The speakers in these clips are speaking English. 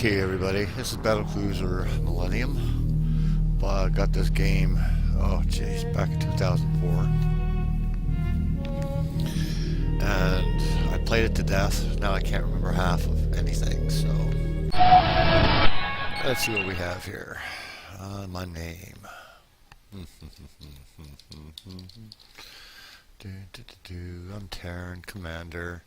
Okay, everybody, this is Battlecruiser Millennium. Got this game, oh jeez, back in 2004. And I played it to death. Now I can't remember half of anything, so let's see what we have here. My name. I'm Terran, Commander.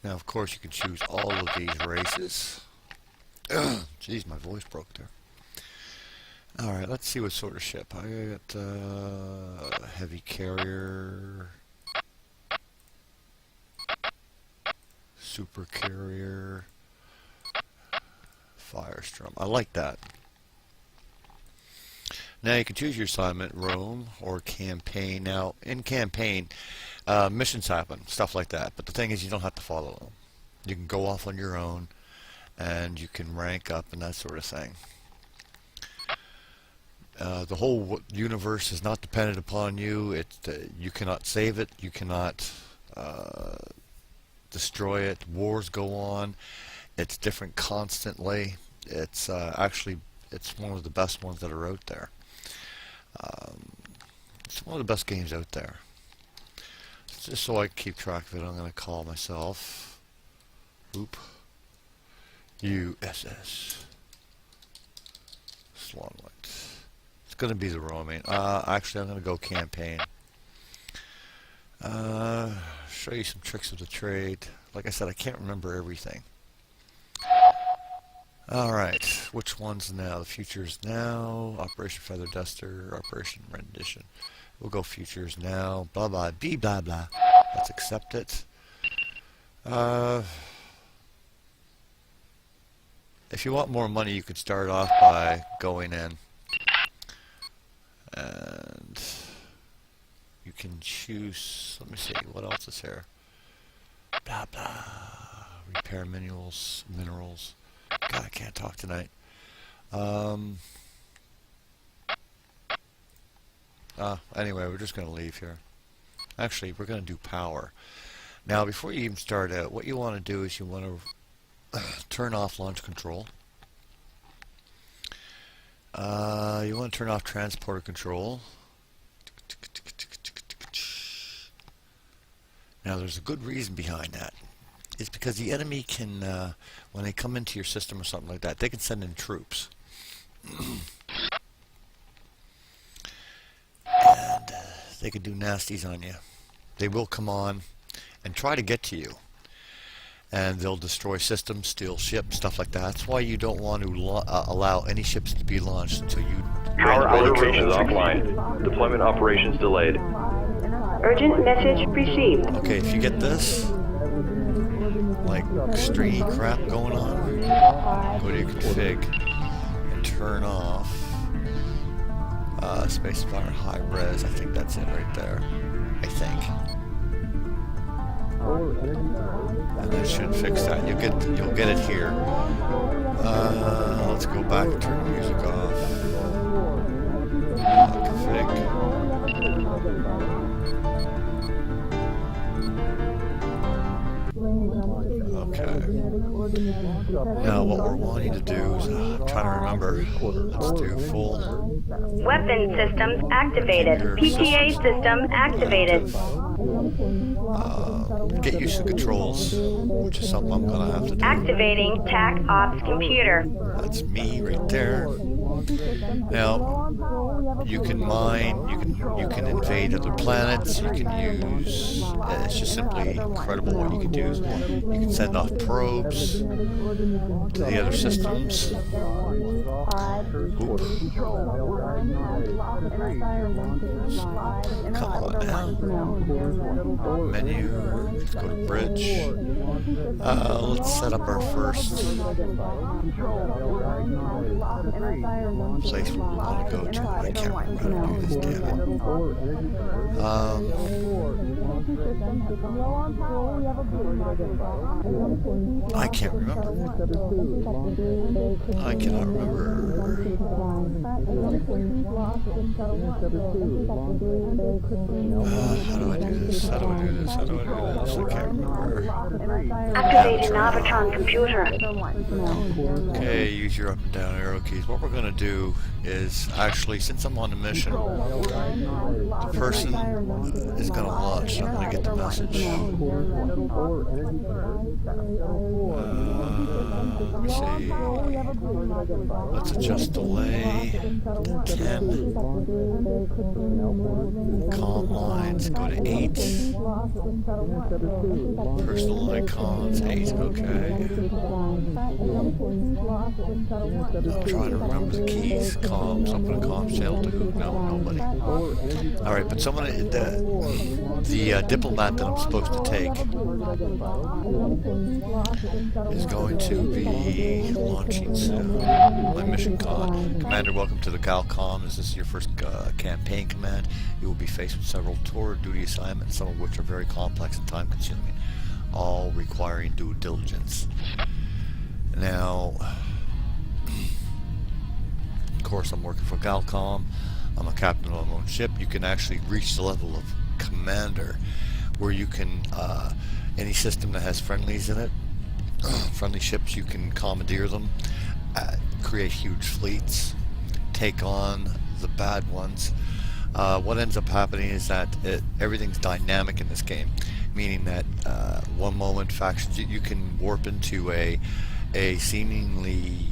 Now, of course, you can choose all of these races. Jeez, my voice broke there. Alright, let's see what sort of ship. I got heavy carrier, super carrier, Firestrom. I like that. Now you can choose your assignment, roam or campaign. Now in campaign, missions happen, stuff like that. But the thing is, you don't have to follow them. You can go off on your own, and you can rank up and that sort of thing. The whole universe is not dependent upon you. You cannot save it. You cannot destroy it. Wars go on. It's different constantly. It's actually one of the best ones that are out there. It's one of the best games out there. Just so I can keep track of it, I'm going to call myself USS Slaunwhite. It's going to be the roaming. Actually, I'm going to go campaign. Show you some tricks of the trade. Like I said, I can't remember everything. Alright, which ones now? The Futures Now, Operation Feather Duster, Operation Rendition. We'll go Futures Now, blah blah, blah blah. Let's accept it. If you want more money, you could start off by going in. And you can choose, let me see, what else is here? Blah blah. Repair minerals. God, I can't talk tonight. Anyway, we're just going to leave here. Actually, we're going to do power. Now, before you even start out, what you want to do is you want to turn off launch control. You want to turn off transporter control. Now, there's a good reason behind that. It's because the enemy can, when they come into your system or something like that, they can send in troops. And they can do nasties on you. They will come on and try to get to you. And they'll destroy systems, steal ships, stuff like that. That's why you don't want to allow any ships to be launched until you... Power operations offline. Deployment operations delayed. Urgent message received. Okay, if you get this, like stringy crap going on, go to your config and turn off spacebar high res. I think that's it right there. I think. And that should fix that. You'll get it here. Let's go back and turn the music off. Config. Okay. Now what we're wanting to do is, I'm trying to remember, let's do full... Weapon systems activated. PTA system activated. Get used to controls, which is something I'm going to have to do. Activating TAC Ops computer. That's me right there. Now, you can mine, you can invade other planets, you can use, it's just simply incredible what you can do. You can send off probes to the other systems. Oop. Come on now. Menu, let's go to bridge. Let's set up our first place we want to go to. I can't remember how to do this, damn it. I can't remember. I cannot remember. How do I do this? How do I do this? How do I do this? I can't remember. Activating Navitron computer. Okay, use your up and down arrow keys. What we're going to do is, actually, since I'm on a mission, the person is going to launch. So I'm going to get the message. Let me see. Let's adjust delay to 10. Comm lines go to 8. Personal icons 8. Okay. I'm trying to remember the keys. Comms. Open a comms channel to who? No, nobody. All right, but someone the diplomat that I'm supposed to take is going to be launching soon. My mission con. Commander, welcome to the Galcom. Is this your first campaign command? You will be faced with several tour duty assignments, some of which are very complex and time-consuming, all requiring due diligence. Now, of course, I'm working for Galcom. I'm a captain of my own ship. You can actually reach the level of commander, where you can, any system that has friendlies in it, friendly ships, you can commandeer them, create huge fleets, take on the bad ones. What ends up happening is that everything's dynamic in this game, meaning that one moment factions, you can warp into a seemingly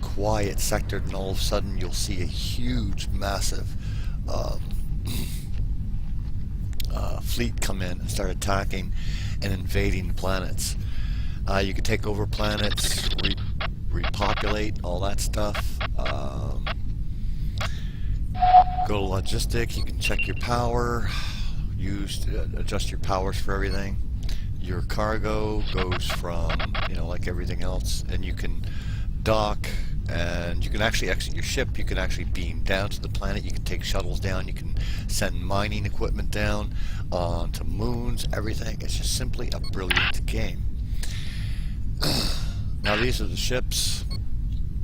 quiet sector, and all of a sudden you'll see a huge, massive fleet come in and start attacking and invading the planets. You can take over planets, repopulate, all that stuff. Go to logistic, you can check your power, adjust your powers for everything. Your cargo goes from, like everything else, and you can dock, and you can actually exit your ship. You can actually beam down to the planet. You can take shuttles down. You can send mining equipment down onto moons, everything. It's just simply a brilliant game. Now these are the ships.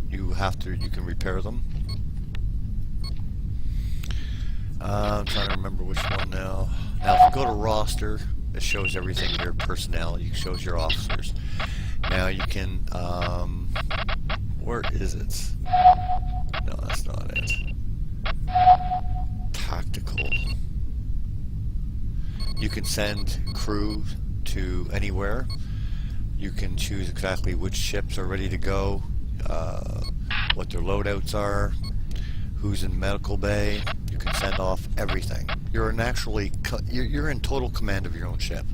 You can repair them. I'm trying to remember which one now. Now if you go to roster, it shows everything, your personality, it shows your officers. Now you can, where is it? No, that's not it. Tactical. You can send crew to anywhere. You can choose exactly which ships are ready to go, what their loadouts are, who's in medical bay. You can send off everything. You're in total command of your own ship.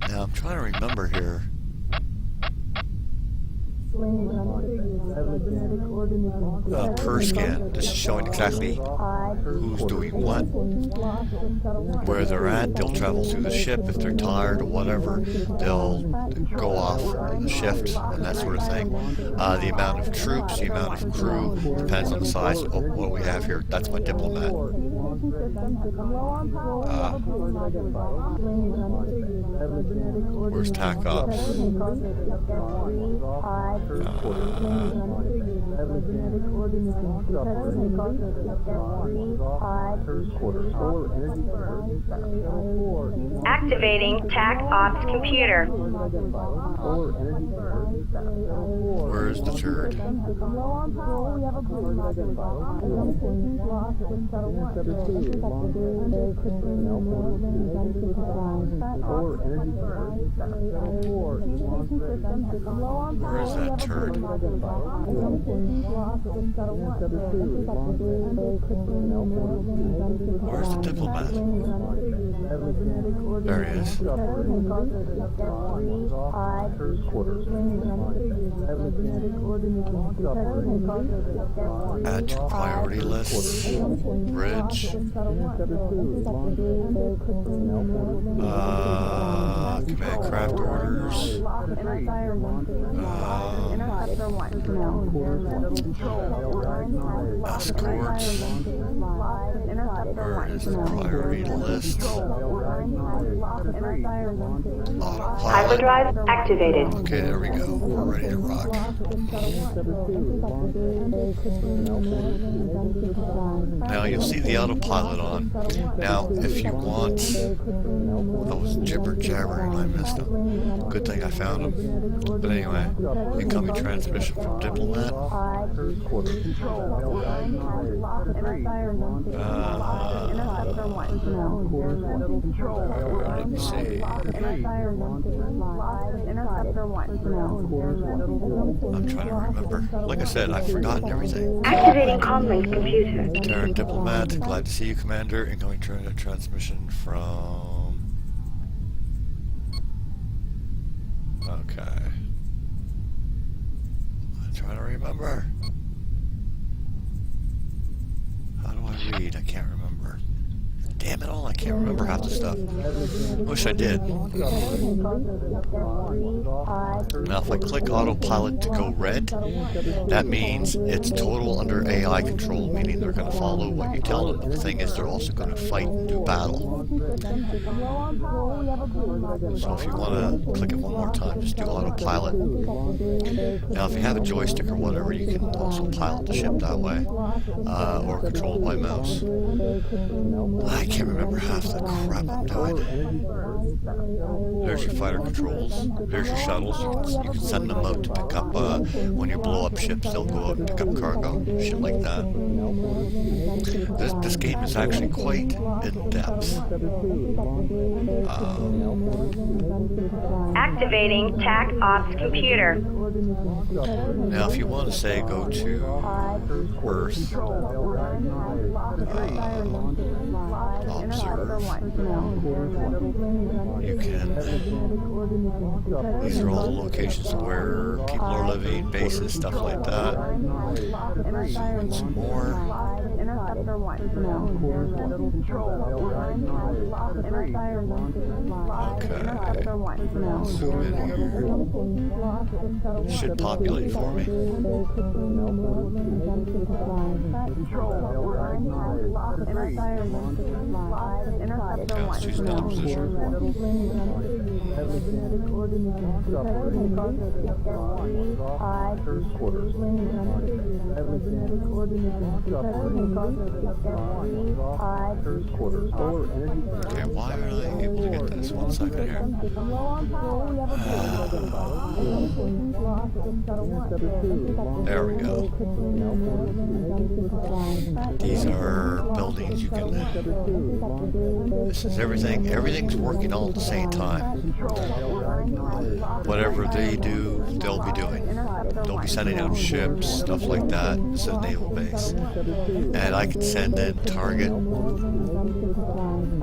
Now I'm trying to remember here. Per scan. This is showing exactly who's doing what, where they're at. They'll travel through the ship. If they're tired or whatever, they'll go off the shift and that sort of thing. The amount of troops, the amount of crew depends on the size. Oh, what we have here, that's my diplomat. Where's TAC Ops? Activating TAC Ops computer. Where's the turd? Where is that turd? Where's the diplomat? There he is. Add to priority list. Bridge. Command craft orders. Escorts. Where is the priority list? Autopilot. Hyperdrive activated. Okay, there we go. We're ready to rock. Now you'll see the autopilot on. Now, if you want, that was jibber jabber and I missed him. Good thing I found him. But anyway, incoming transmission from Diplomat. Let me see. I'm trying to remember. Like I said, I've forgotten everything. Activating comlink computer. Terran Diplomat, glad to see you, Commander. Incoming transmission from... Okay. I'm trying to remember. How do I read? I can't remember. Damn it all, I can't remember half the stuff. Wish I did. Now if I click autopilot to go red, that means it's total under AI control, meaning they're going to follow what you tell them. The thing is, they're also going to fight and do battle. So if you want to click it one more time, just do autopilot. Now if you have a joystick or whatever, you can also pilot the ship that way, or control it by mouse. I can't remember half the crap I'm doing. There's your fighter controls. There's your shuttles. You can send them out to pick up, when you blow up ships, they'll go out and pick up cargo. Shit like that. This game is actually quite in-depth. Activating TAC Ops computer. Now if you want to say go to Earth, observe, you can, these are all the locations where people are living, bases, stuff like that. Zoom in some more. Okay. Zoom in here. It should populate for me. Okay, let's choose another position. Okay, why are I able to get this? 1 second here. There we go. These are buildings you can... This is everything. Everything's working all at the same time. Whatever they do, they'll be doing. They'll be sending out ships, stuff like that. This is a naval base. And I can send in target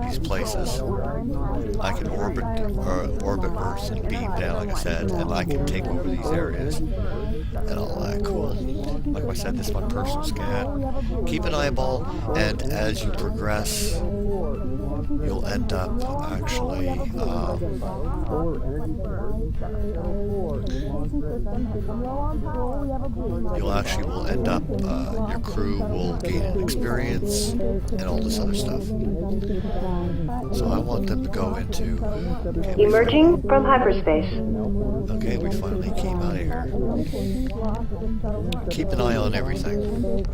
these places. I can orbit Earth and beam down, like I said, and I can take over these areas and all that. Cool. Like I said, this is my personal scan. Keep an eyeball, and as you progress, you'll end up actually will end up your crew will gain an experience and all this other stuff. So I want them to go into Emerging from hyperspace. Okay, we finally came out of here. Keep an eye on everything.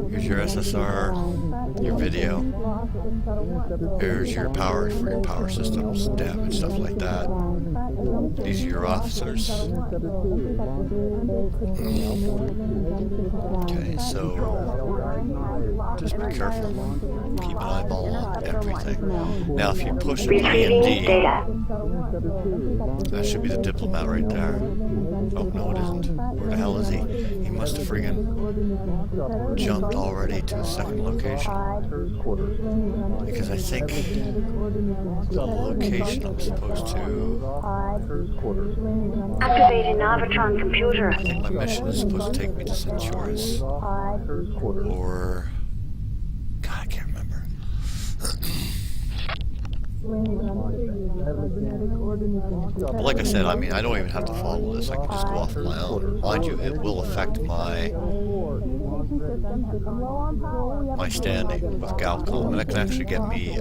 Here's your SSR, your video. Here's your power for your power systems, damage, stuff like that. These are your officers. Okay, so just be careful. Keep an eyeball on everything. Now, if you push a PMD, that should be the diplomat right there. Oh, no, it isn't. Where the hell is he? He must have friggin' jumped already to the second location. Because I think the location I'm supposed to... Activating Navatron computer. I think my mission is supposed to take me to Centauris. Or... God, I can't remember. But like I said, I mean, I don't even have to follow this. I can just go off on my own. Mind you, it will affect my standing with Galcom, and it can actually get me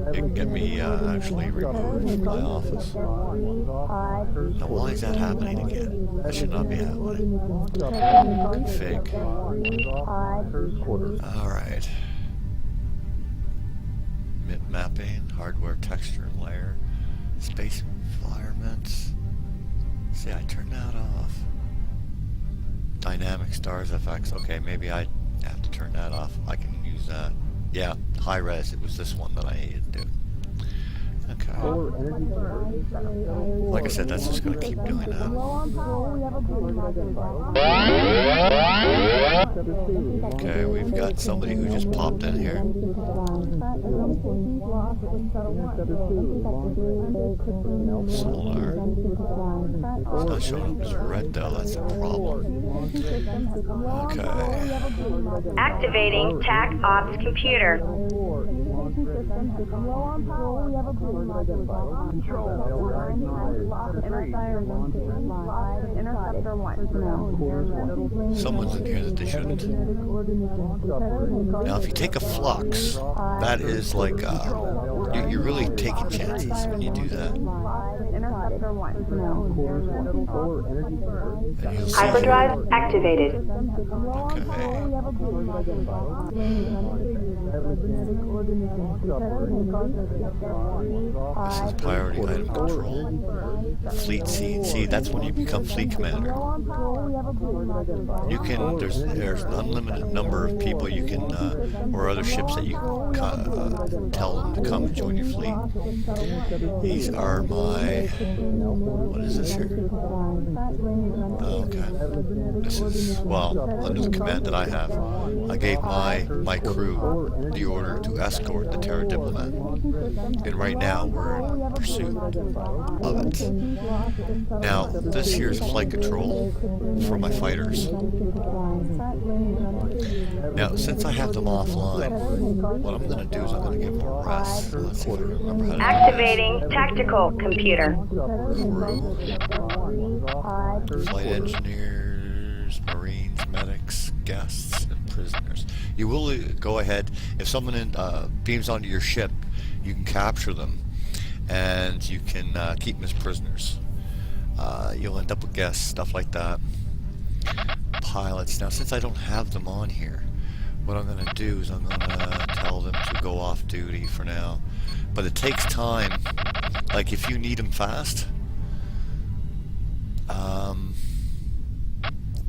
it can get me actually removed from my office. Now, why is that happening again? That should not be happening. Config. Alright. MIP mapping, hardware texture and layer, space environments. See, I turned that off. Dynamic stars FX. Okay, maybe I have to turn that off. I can use that. Yeah, high res. It was this one that I needed to do. Okay. Like I said, that's just going to keep doing that. Okay, we've got somebody who just popped in here. Solar. It's not showing up as red though, that's a problem. Okay. Activating TAC Ops computer. Someone's in here that they shouldn't. Now, if you take a flux, that is like, you're really taking chances when you do that. And you'll see Hyperdrive activated. Okay. This is priority item control. Fleet C&C, that's when you become fleet commander. You can, there's an unlimited number of people you can, or other ships that you can tell them to come and join your fleet. These are my, what is this here? Okay. This is, well, under the command that I have, I gave my crew the order to escort the Terra Diplomat. And right now we're in pursuit of it. Now, this here is flight control for my fighters. Now, since I have them offline, what I'm going to do is I'm going to give them a rest. Let's see if I remember how to Activating tactical computer. crew, flight engineers, marines, medics, guests, and prisoners. You will go ahead, if someone beams onto your ship, you can capture them and you can keep them as prisoners. You'll end up with guests, stuff like that. Pilots. Now, since I don't have them on here, what I'm going to do is I'm going to tell them to go off duty for now. But it takes time. Like, if you need them fast,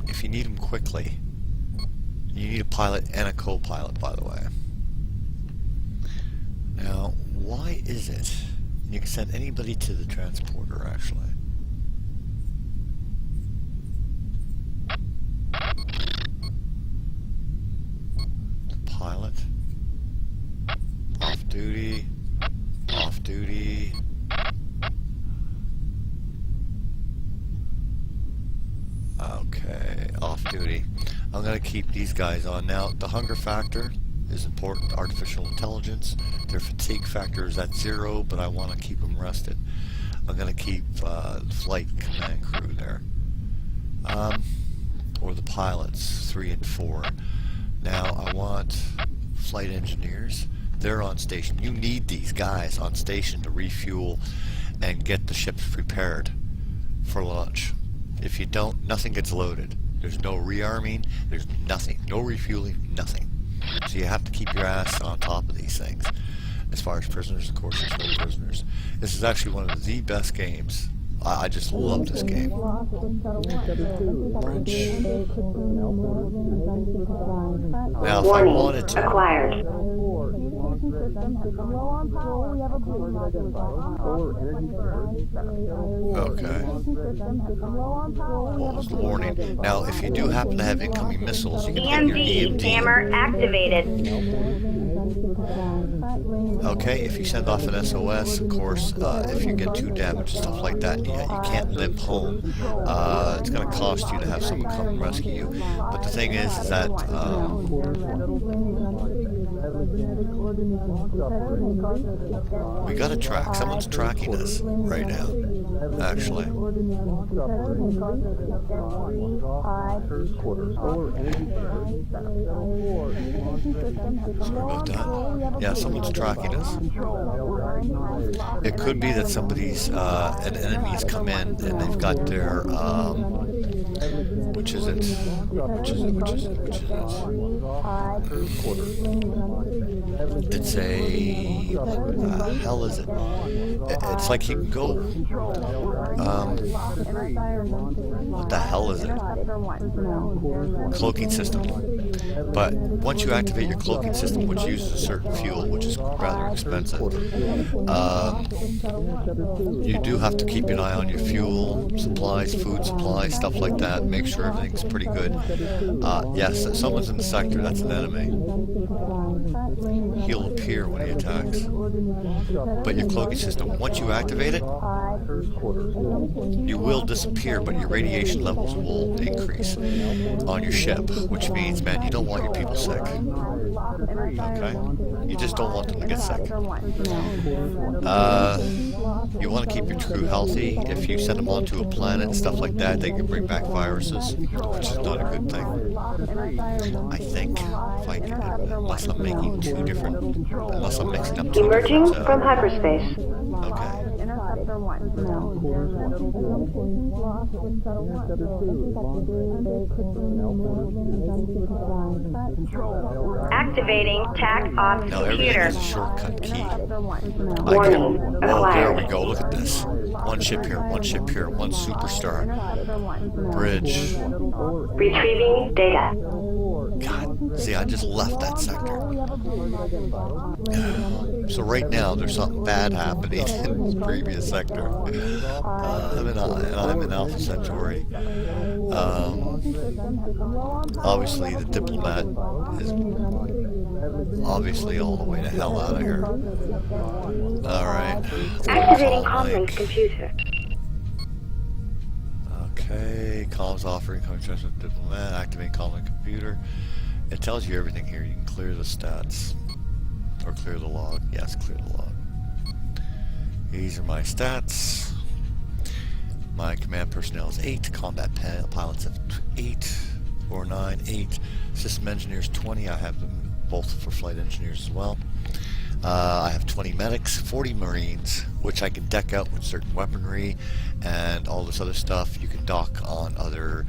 if you need them quickly, you need a pilot and a co-pilot, by the way. Now, why is it you can send anybody to the transporter, actually? Pilot, off duty, off duty. Okay, off duty. I'm going to keep these guys on. Now, the hunger factor is important. Artificial intelligence. Their fatigue factor is at 0, but I want to keep them rested. I'm going to keep the flight command crew there. Or the pilots, 3 and 4. Now, I want flight engineers. They're on station. You need these guys on station to refuel and get the ships prepared for launch. If you don't, nothing gets loaded. There's no rearming, there's nothing. No refueling, nothing. So you have to keep your ass on top of these things. As far as prisoners, of course, there's no prisoners. This is actually one of the best games. I just love this game. Bridge. Now, if I wanted to... Acquired. Okay. What was the warning? Now, if you do happen to have incoming missiles, you can hit your EMD EMD. jammer activated. Okay, if you send off an SOS, of course, if you get too damaged and stuff like that, and you can't limp home, it's going to cost you to have someone come and rescue you. But the thing is that we got a track. Someone's tracking us right now, actually. Sorry about that. Yeah, someone's tracking us. It could be that somebody's, an enemy's come in and they've got their, which is it? It's a, what the hell is it? It's like you can go, what the hell is it? Cloaking system. But once you activate your cloaking system, which uses a certain fuel, which is rather expensive, you do have to keep an eye on your fuel supplies, food supplies, stuff like that. Make sure everything's pretty good. Yes, someone's in the sector. That's an enemy. He'll appear when he attacks. But your cloaking system, once you activate it, you will disappear, but your radiation levels will increase on your ship, which means, man, you don't want your people sick. Okay? You just don't want them to get sick. You want to keep your crew healthy. If you send them onto a planet and stuff like that, they can bring back viruses, which is not a good thing. I think, if I can, unless I'm making two different, unless I'm mixing up two Emerging different, from hyperspace. okay. Activating TAC ops Now everything computer. has a shortcut key. Warning. Oh, there Acquired. we go. Look at this. One ship here, one superstar. Bridge. Retrieving data. God, see, I just left that sector. So right now, there's something bad happening in this previous sector. I'm in Alpha Centauri. Obviously, the diplomat is obviously all the way to hell out of here. Alright. Activating comlink computer. Okay, comms offering, communication with diplomat, activating comlink computer. It tells you everything here. You can clear the stats. Or clear the log. Yes, clear the log. These are my stats. My command personnel is 8. Combat pilots have 8. 4, 9, 8. System engineers 20. I have them both for flight engineers as well. I have 20 medics, 40 marines, which I can deck out with certain weaponry and all this other stuff. You can dock on other,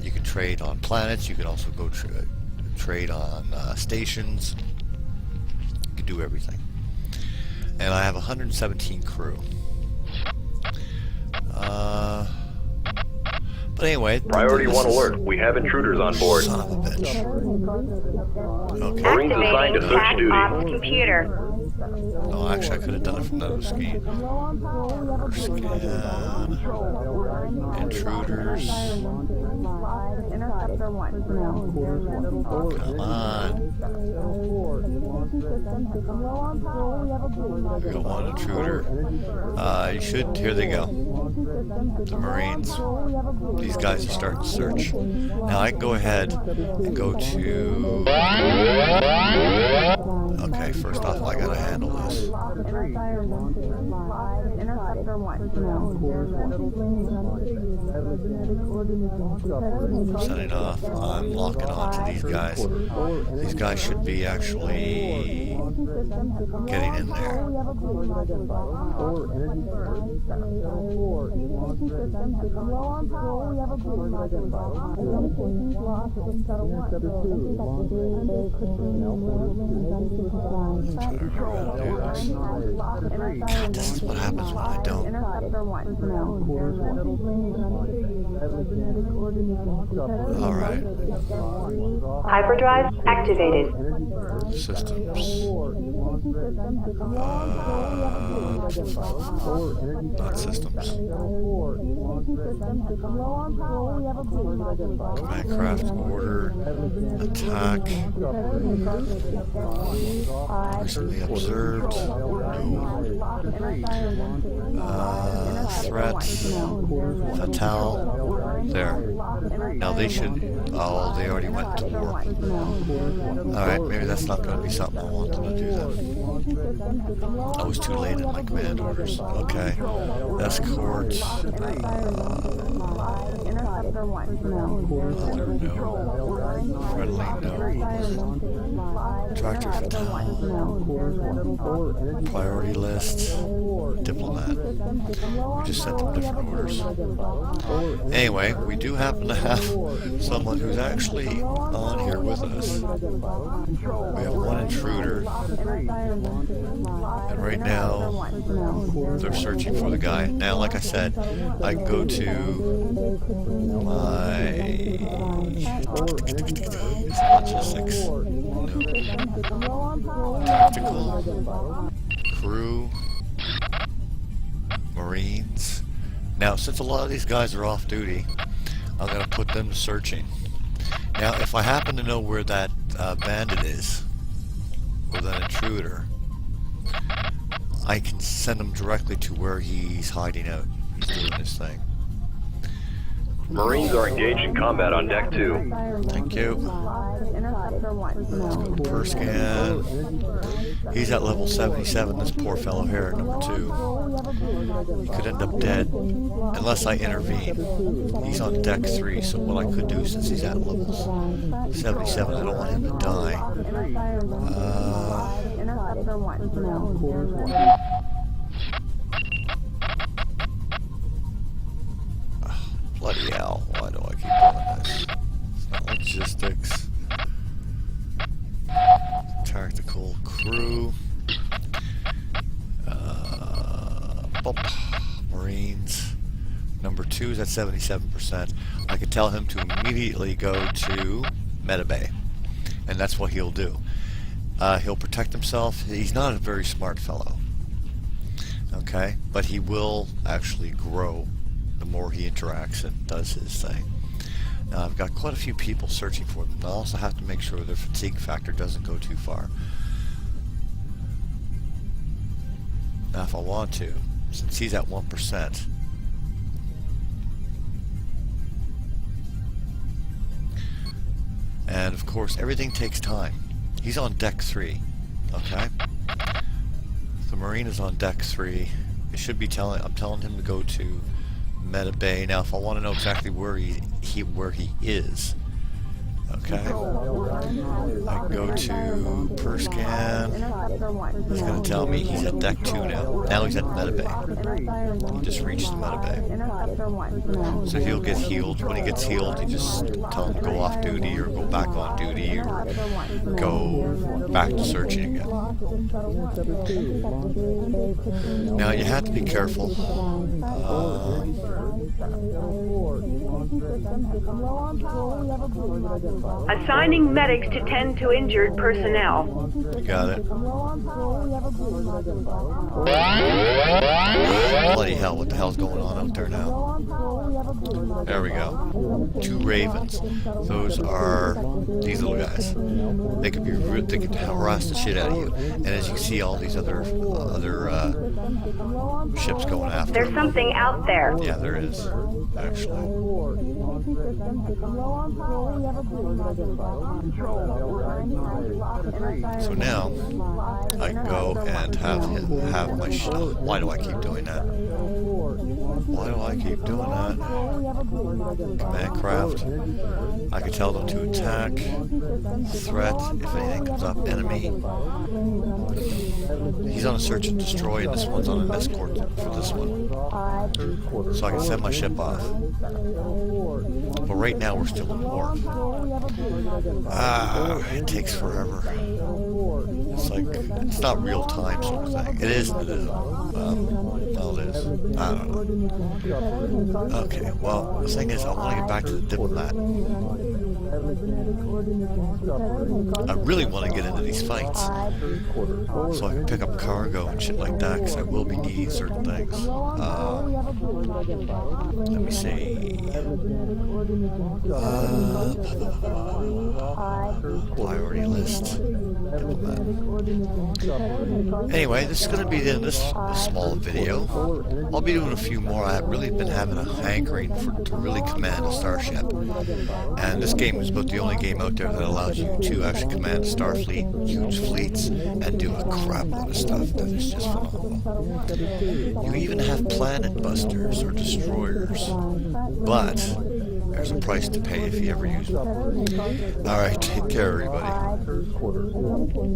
you can trade on planets. You can also go trade on stations. You can do everything. And I have 117 crew. But anyway, Priority 1 alert. We have intruders on board. Son of a bitch. Okay. Marines assigned to search TAC duty. ops computer. No, actually, I could have done it from the other screen. Scan. Intruders. Come on. We got one intruder. You should. Here they go. The Marines. These guys are starting to search. Now I can go ahead and go to. Okay, first off, I gotta handle this. Setting off. I'm locking on to these guys. These guys should be actually getting in there. God, this is what happens when I don't. Alright. Hyperdrive activated. Systems. Not systems. Command craft order. Attack. Recently observed. No. Threat. Fatale. There. Now they should... Oh, they already went to war. Alright, maybe that's not going to be something I want them to do then. I was too late in my command orders. Okay. Escort. Other no. Friendly no. Tractor Fatale. Priority list. Diplomat. We just sent them different orders. Anyway, we do happen to have someone who's actually on here with us. We have one intruder. And right now, they're searching for the guy. Now, like I said, I can go to my logistics. No. Tactical. Crew. Marines. Now, since a lot of these guys are off duty, I'm going to put them to searching. Now, if I happen to know where that bandit is, or that intruder, I can send him directly to where he's hiding out. He's doing his thing. Marines are engaged in combat on deck 2. Thank you. Let's go to per scan. He's at level 77, this poor fellow here, number 2. He could end up dead unless I intervene. He's on deck 3, so what I could do, since he's at level 77, I don't want him to die. Bloody hell, why do I keep doing this? It's not logistics. Tactical crew. Marines. Number 2 is at 77%. I could tell him to immediately go to Medibay. And that's what he'll do. He'll protect himself. He's not a very smart fellow. Okay? But he will actually grow the more he interacts and does his thing. Now I've got quite a few people searching for them. I also have to make sure their fatigue factor doesn't go too far. Now if I want to, since he's at 1%, and of course everything takes time. He's on deck 3, okay? The Marine is on deck 3. It should be I'm telling him to go to Medibay. Now if I want to know exactly where he is, okay, I can go to per scan. It's going to tell me he's at deck 2 now. Now he's at Medibay. He just reached Medibay. So he'll get healed. When he gets healed, you just tell him to go off duty or go back on duty or go back to searching again. Now you have to be careful. Assigning medics to tend to injured personnel. You got it. Bloody hell, what the hell's going on out there now? There we go. 2 ravens. Those are these little guys. They could they could harass the shit out of you. And as you see, all these other ships going after There's them. something out there. Yeah, there is, actually. So now I can go and have my why do I keep doing that? Why do I keep doing that? Command craft. I can tell them to attack. Threat. If anything comes up, enemy. He's on a search and destroy, and this one's on an escort for this one. So I can send my ship off. But right now we're still in war. It takes forever. It's like, it's not real time sort of thing. It is, it isn't. Well, it is. I don't know. Okay, well, the thing is, I want to get back to the diplomat. I really want to get into these fights, so I can pick up cargo and shit like that, because I will be needing certain things. Let me see. Priority list. Diplomat. Anyway, this is going to be the end of this small video. I'll be doing a few more. I've really been having a hankering to really command a starship. And this game is about the only game out there that allows you to actually command a starfleet, huge fleets, and do a crap load of stuff that is just phenomenal. You even have planet busters or destroyers. But there's a price to pay if you ever use them. Alright, take care everybody.